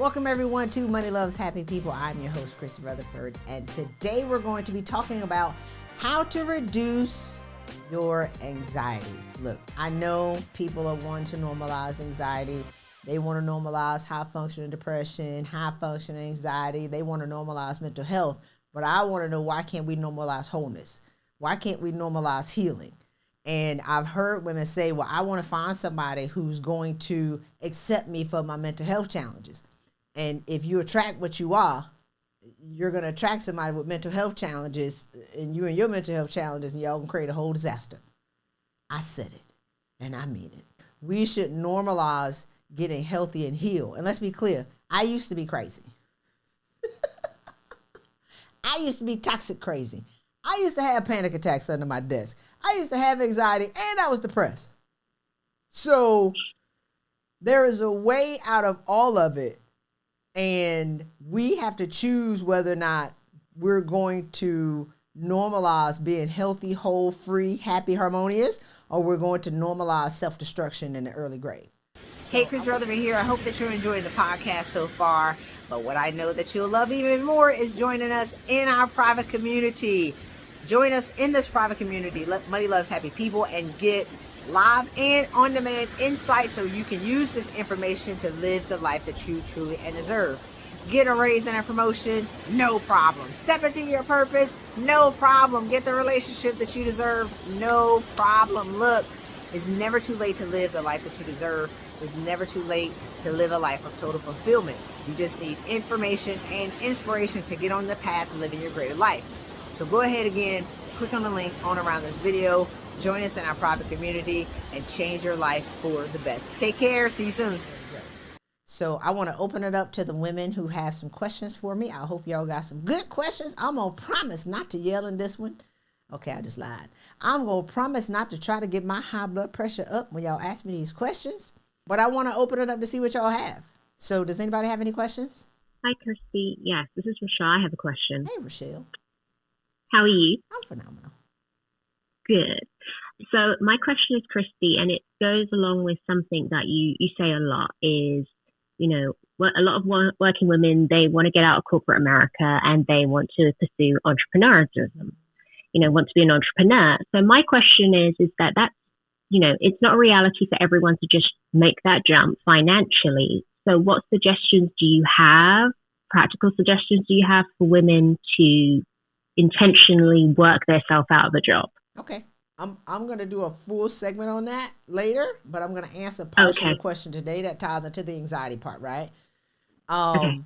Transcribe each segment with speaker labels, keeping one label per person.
Speaker 1: Welcome everyone to Money Loves Happy People. I'm your host, Christy Rutherford, and today we're going to be talking about how to reduce your anxiety. Look, I know people are wanting to normalize anxiety. They want to normalize high functioning depression, high functioning anxiety. They want to normalize mental health, but I want to know, why can't we normalize wholeness? Why can't we normalize healing? And I've heard women say, well, I want to find somebody who's going to accept me for my mental health challenges. And if you attract what you are, you're going to attract somebody with mental health challenges, and you and your mental health challenges, and y'all can create a whole disaster. I said it, and I mean it. We should normalize getting healthy and heal. And let's be clear, I used to be crazy. I used to be toxic crazy. I used to have panic attacks under my desk. I used to have anxiety, and I was depressed. So there is a way out of all of it. And we have to choose whether or not we're going to normalize being healthy, whole, free, happy, harmonious, or we're going to normalize self-destruction in the early grave. Hey, Chris Rutherford here. I hope that you're enjoying the podcast so far. But what I know that you'll love even more is joining us in our private community. Join us in this private community, Money Loves Happy People, and get live and on-demand insights so you can use this information to live the life that you truly and deserve. Get a raise and a promotion, no problem. Step into your purpose, no problem. Get the relationship that you deserve, no problem. Look, it's never too late to live the life that you deserve. It's never too late to live a life of total fulfillment. You just need information and inspiration to get on the path to living your greater life. So go ahead again, click on the link on around this video. Join us in our private community and change your life for the best. Take care. See you soon. So I want to open it up to the women who have some questions for me. I hope y'all got some good questions. I'm going to promise not to yell in this one. Okay, I just lied. I'm going to promise not to try to get my high blood pressure up when y'all ask me these questions. But I want to open it up to see what y'all have. So does anybody have any questions?
Speaker 2: Hi, Christy. Yes, this is Rochelle. I have a question.
Speaker 1: Hey, Rochelle.
Speaker 2: How are you?
Speaker 1: I'm phenomenal.
Speaker 2: Good. So my question is, Christy, and it goes along with something that you say a lot is, you know, a lot of working women, they want to get out of corporate America and they want to pursue entrepreneurship, you know, want to be an entrepreneur. So my question is that that's, you know, it's not a reality for everyone to just make that jump financially. So what suggestions do you have, practical suggestions do you have for women to intentionally work themselves out of a job?
Speaker 1: Okay. I'm going to do a full segment on that later, but I'm going to answer partial of the question today that ties into the anxiety part, right?
Speaker 2: Okay.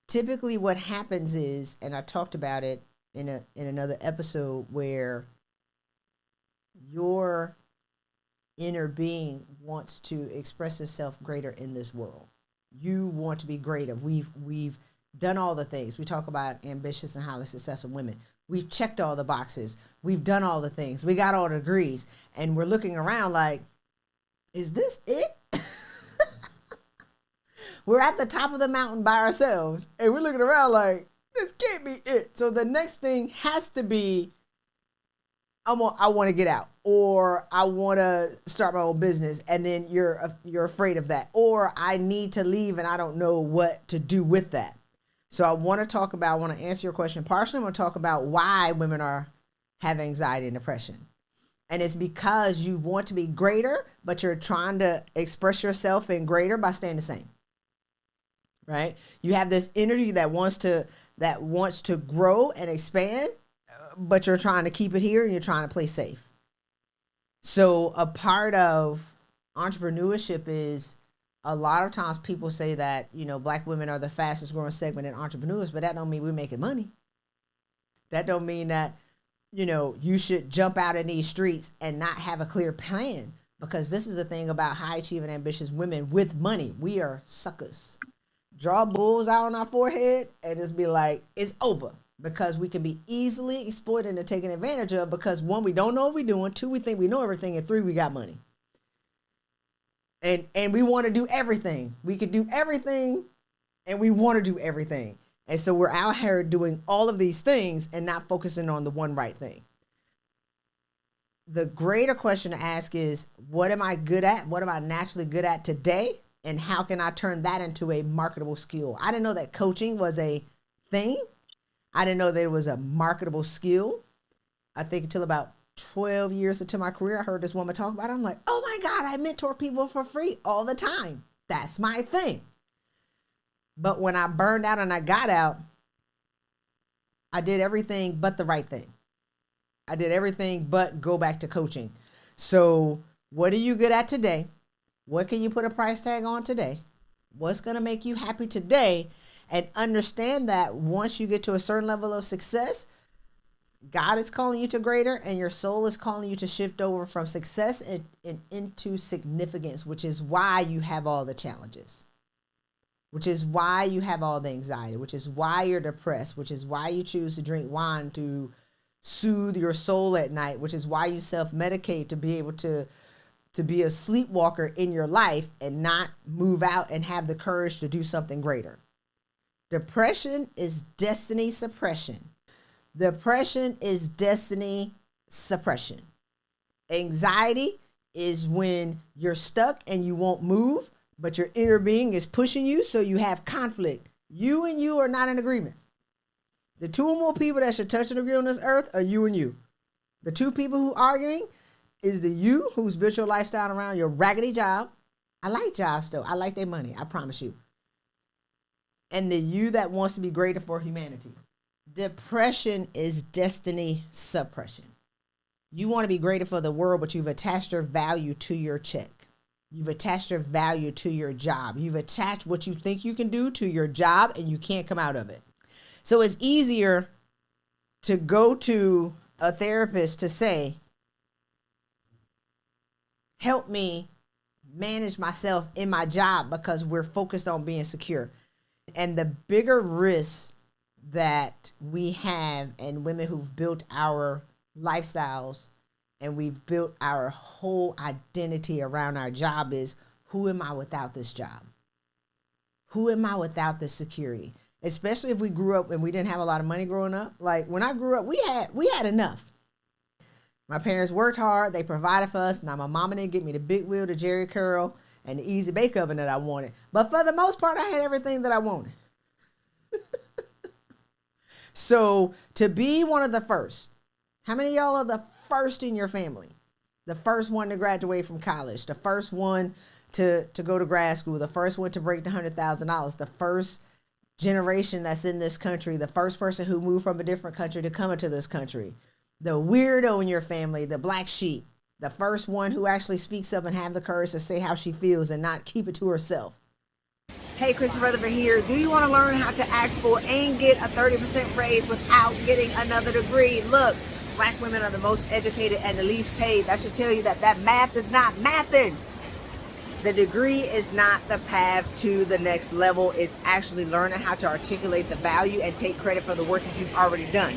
Speaker 1: Typically what happens is, and I talked about it in another episode, where your inner being wants to express itself greater in this world. You want to be greater. We've done all the things. We talk about ambitious and highly successful women. We've checked all the boxes. We've done all the things. We got all the degrees. And we're looking around like, is this it? We're at the top of the mountain by ourselves. And we're looking around like, this can't be it. So the next thing has to be, I want to get out. Or I want to start my own business. And then you're afraid of that. Or I need to leave and I don't know what to do with that. So I want to answer your question partially. I want to talk about why women have anxiety and depression. And it's because you want to be greater, but you're trying to express yourself in greater by staying the same. Right? You have this energy that wants to grow and expand, but you're trying to keep it here and you're trying to play safe. So a part of entrepreneurship is, a lot of times people say that, you know, Black women are the fastest growing segment in entrepreneurs, but that don't mean we're making money. That don't mean that, you know, you should jump out in these streets and not have a clear plan, because this is the thing about high achieving, ambitious women with money. We are suckers. Draw bulls out on our forehead and just be like, it's over, because we can be easily exploited and taken advantage of, because 1, we don't know what we're doing. 2, we think we know everything. And 3, we got money. And we want to do everything. We could do everything and we want to do everything. And so we're out here doing all of these things and not focusing on the one right thing. The greater question to ask is, what am I good at? What am I naturally good at today? And how can I turn that into a marketable skill? I didn't know that coaching was a thing. I didn't know that it was a marketable skill. I think until about 12 years into my career, I heard this woman talk about it. I'm like, oh my God, I mentor people for free all the time. That's my thing. But when I burned out and I got out, I did everything but the right thing. I did everything but go back to coaching. So what are you good at today? What can you put a price tag on today? What's going to make you happy today? And understand that once you get to a certain level of success, God is calling you to greater, and your soul is calling you to shift over from success and into significance, which is why you have all the challenges, which is why you have all the anxiety, which is why you're depressed, which is why you choose to drink wine to soothe your soul at night, which is why you self-medicate to be able to be a sleepwalker in your life and not move out and have the courage to do something greater. Depression is destiny suppression. Depression is destiny suppression. Anxiety is when you're stuck and you won't move, but your inner being is pushing you, so you have conflict. You and you are not in agreement. The two or more people that should touch and agree on this earth are you and you. The two people who are arguing is the you who's built your lifestyle around your raggedy job. I like jobs though. I like their money. I promise you. And the you that wants to be greater for humanity. Depression is destiny suppression. You want to be greater for the world, but you've attached your value to your check. You've attached your value to your job. You've attached what you think you can do to your job, and you can't come out of it. So it's easier to go to a therapist to say, help me manage myself in my job, because we're focused on being secure. And the bigger risk that we have, and women who've built our lifestyles and we've built our whole identity around our job, is who am I without this job? Who am I without this security? Especially if we grew up and we didn't have a lot of money growing up. Like when I grew up, we had enough. My parents worked hard. They provided for us. Now my mama didn't get me the big wheel, the Jerry curl, and the easy bake oven that I wanted. But for the most part, I had everything that I wanted. So to be one of the first, how many of y'all are the first in your family? The first one to graduate from college, the first one to go to grad school, the first one to break the $100,000, the first generation that's in this country, the first person who moved from a different country to come into this country, the weirdo in your family, the black sheep, the first one who actually speaks up and have the courage to say how she feels and not keep it to herself. Hey, Christy Rutherford here. Do you want to learn how to ask for and get a 30% raise without getting another degree? Look, black women are the most educated and the least paid. That should tell you that math is not mathing. The degree is not the path to the next level. It's actually learning how to articulate the value and take credit for the work that you've already done.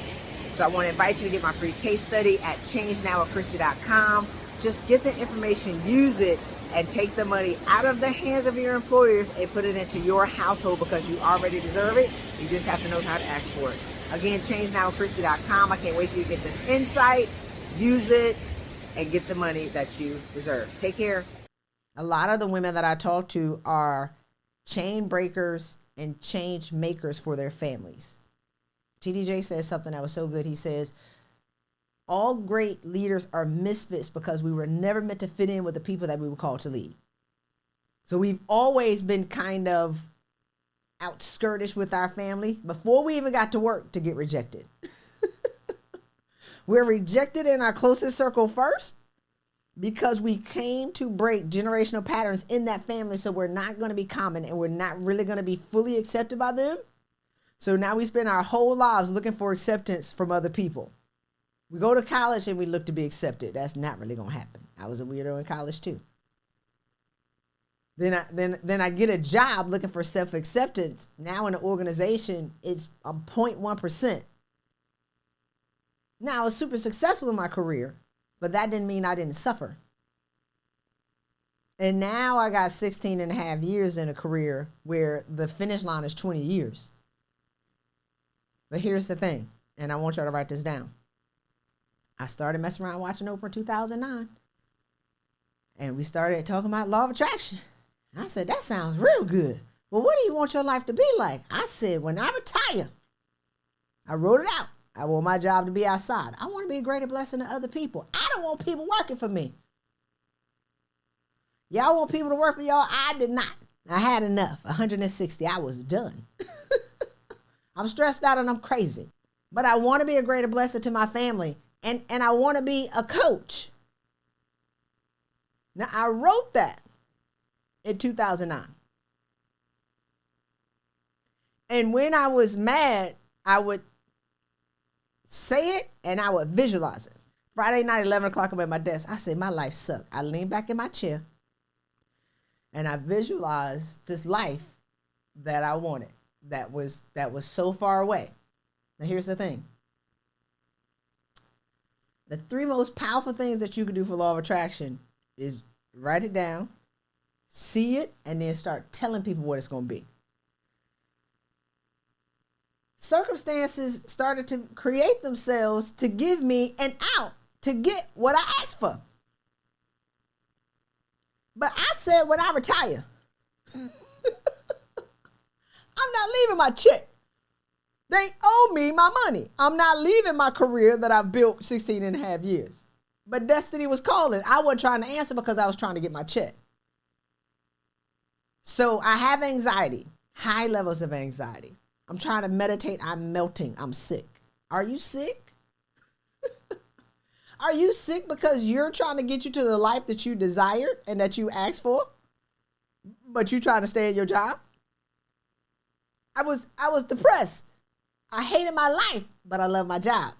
Speaker 1: So I want to invite you to get my free case study at changenowwithchristy.com. Just get the information, use it, and take the money out of the hands of your employers and put it into your household, because you already deserve it. You just have to know how to ask for it. Again, changenowwithchristy.com. I can't wait for you to get this insight, use it, and get the money that you deserve. Take care. A lot of the women that I talk to are chain breakers and change makers for their families. TDJ says something that was so good. He says, all great leaders are misfits because we were never meant to fit in with the people that we were called to lead. So we've always been kind of outskirtish with our family before we even got to work to get rejected. We're rejected in our closest circle first because we came to break generational patterns in that family. So we're not going to be common and we're not really going to be fully accepted by them. So now we spend our whole lives looking for acceptance from other people. We go to college and we look to be accepted. That's not really going to happen. I was a weirdo in college too. Then I get a job looking for self-acceptance. Now in an organization, I'm 0.1%. Now I was super successful in my career, but that didn't mean I didn't suffer. And now I got 16 and a half years in a career where the finish line is 20 years. But here's the thing, and I want y'all to write this down. I started messing around watching Oprah in 2009. And we started talking about law of attraction. I said, that sounds real good. Well, what do you want your life to be like? I said, when I retire, I wrote it out. I want my job to be outside. I want to be a greater blessing to other people. I don't want people working for me. Y'all want people to work for y'all? I did not. I had enough. 160. I was done. I'm stressed out and I'm crazy. But I want to be a greater blessing to my family. And I want to be a coach. Now, I wrote that in 2009. And when I was mad, I would say it and I would visualize it. Friday night, 11 o'clock, I'm at my desk. I said, my life sucked. I leaned back in my chair and I visualized this life that I wanted that was so far away. Now, here's the thing. The 3 most powerful things that you can do for law of attraction is write it down, see it, and then start telling people what it's going to be. Circumstances started to create themselves to give me an out to get what I asked for. But I said when I retire, I'm not leaving my check. They owe me my money. I'm not leaving my career that I've built 16 and a half years. But destiny was calling. I wasn't trying to answer because I was trying to get my check. So I have anxiety, high levels of anxiety. I'm trying to meditate. I'm melting. I'm sick. Are you sick? Are you sick because you're trying to get you to the life that you desired and that you asked for, but you trying to stay in your job? I was depressed. I hated my life, but I love my job.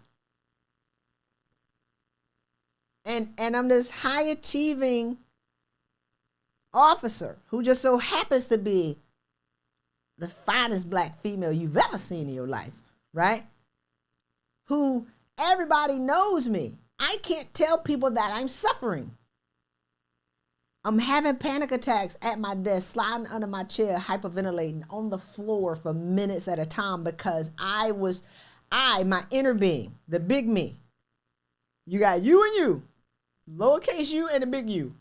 Speaker 1: And I'm this high achieving officer who just so happens to be the finest black female you've ever seen in your life, right? Who everybody knows me. I can't tell people that I'm suffering. I'm having panic attacks at my desk, sliding under my chair, hyperventilating on the floor for minutes at a time because my inner being, the big me. You got you and you, lowercase you and the big you.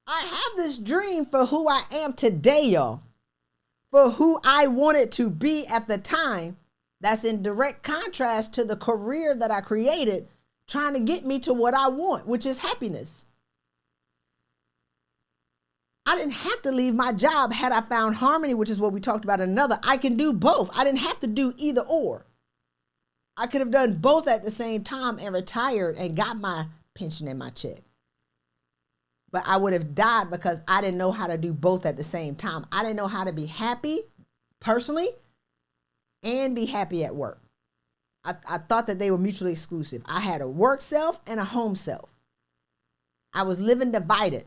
Speaker 1: I have this dream for who I am today, y'all. For who I wanted to be at the time, that's in direct contrast to the career that I created, trying to get me to what I want, which is happiness. I didn't have to leave my job had I found harmony, which is what we talked about in another. I can do both. I didn't have to do either or. I could have done both at the same time and retired and got my pension and my check. But I would have died because I didn't know how to do both at the same time. I didn't know how to be happy personally and be happy at work. I thought that they were mutually exclusive. I had a work self and a home self. I was living divided.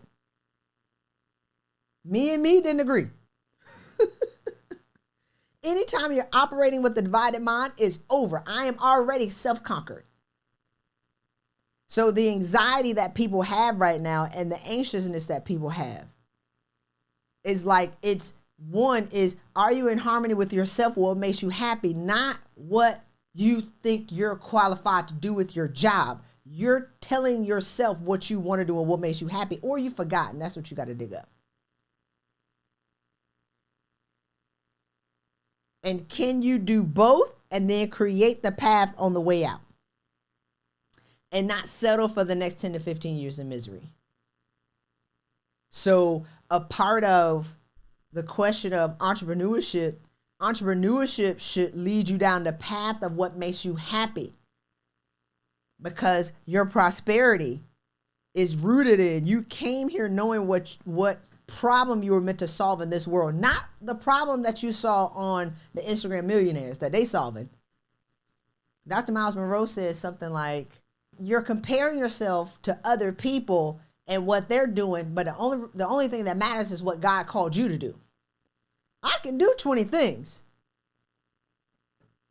Speaker 1: Me and me didn't agree. Anytime you're operating with the divided mind, it's over. I am already self-conquered. So the anxiety that people have right now and the anxiousness that people have is like, are you in harmony with yourself? What makes you happy? Not what you think you're qualified to do with your job. You're telling yourself what you want to do and what makes you happy, or you've forgotten. That's what you got to dig up. And can you do both and then create the path on the way out? And not settle for the next 10 to 15 years of misery. So a part of the question of entrepreneurship should lead you down the path of what makes you happy. Because your prosperity is rooted in, you came here knowing what problem you were meant to solve in this world. Not the problem that you saw on the Instagram millionaires that they solving. Dr. Miles Monroe says something like, you're comparing yourself to other people and what they're doing, but the only thing that matters is what God called you to do. I can do 20 things,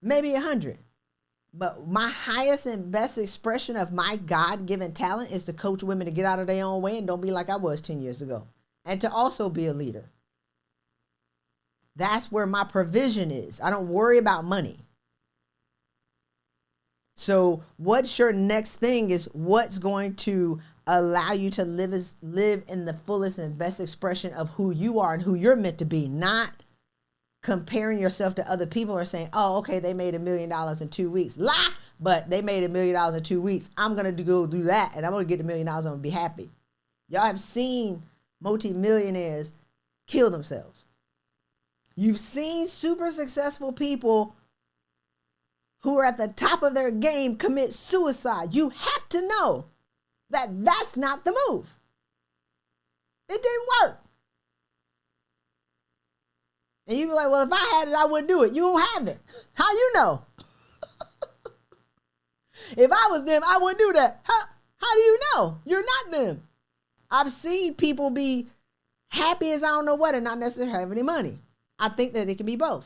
Speaker 1: maybe 100, but my highest and best expression of my God-given talent is to coach women to get out of their own way and don't be like I was 10 years ago, and to also be a leader. That's where my provision is. I don't worry about money. So what's your next thing is what's going to allow you to live in the fullest and best expression of who you are and who you're meant to be, not comparing yourself to other people or saying, oh, okay, they made $1 million in 2 weeks. Lie, but they made $1 million in 2 weeks. I'm going to go do that, and I'm going to get $1 million. I'm going to be happy. Y'all have seen multimillionaires kill themselves. You've seen super successful people who are at the top of their game commit suicide. You have to know that that's not the move. It didn't work. And you be like, well, if I had it, I wouldn't do it. You don't have it. How you know? If I was them, I wouldn't do that. How do you know? You're not them. I've seen people be happy as I don't know what and not necessarily have any money. I think that it can be both.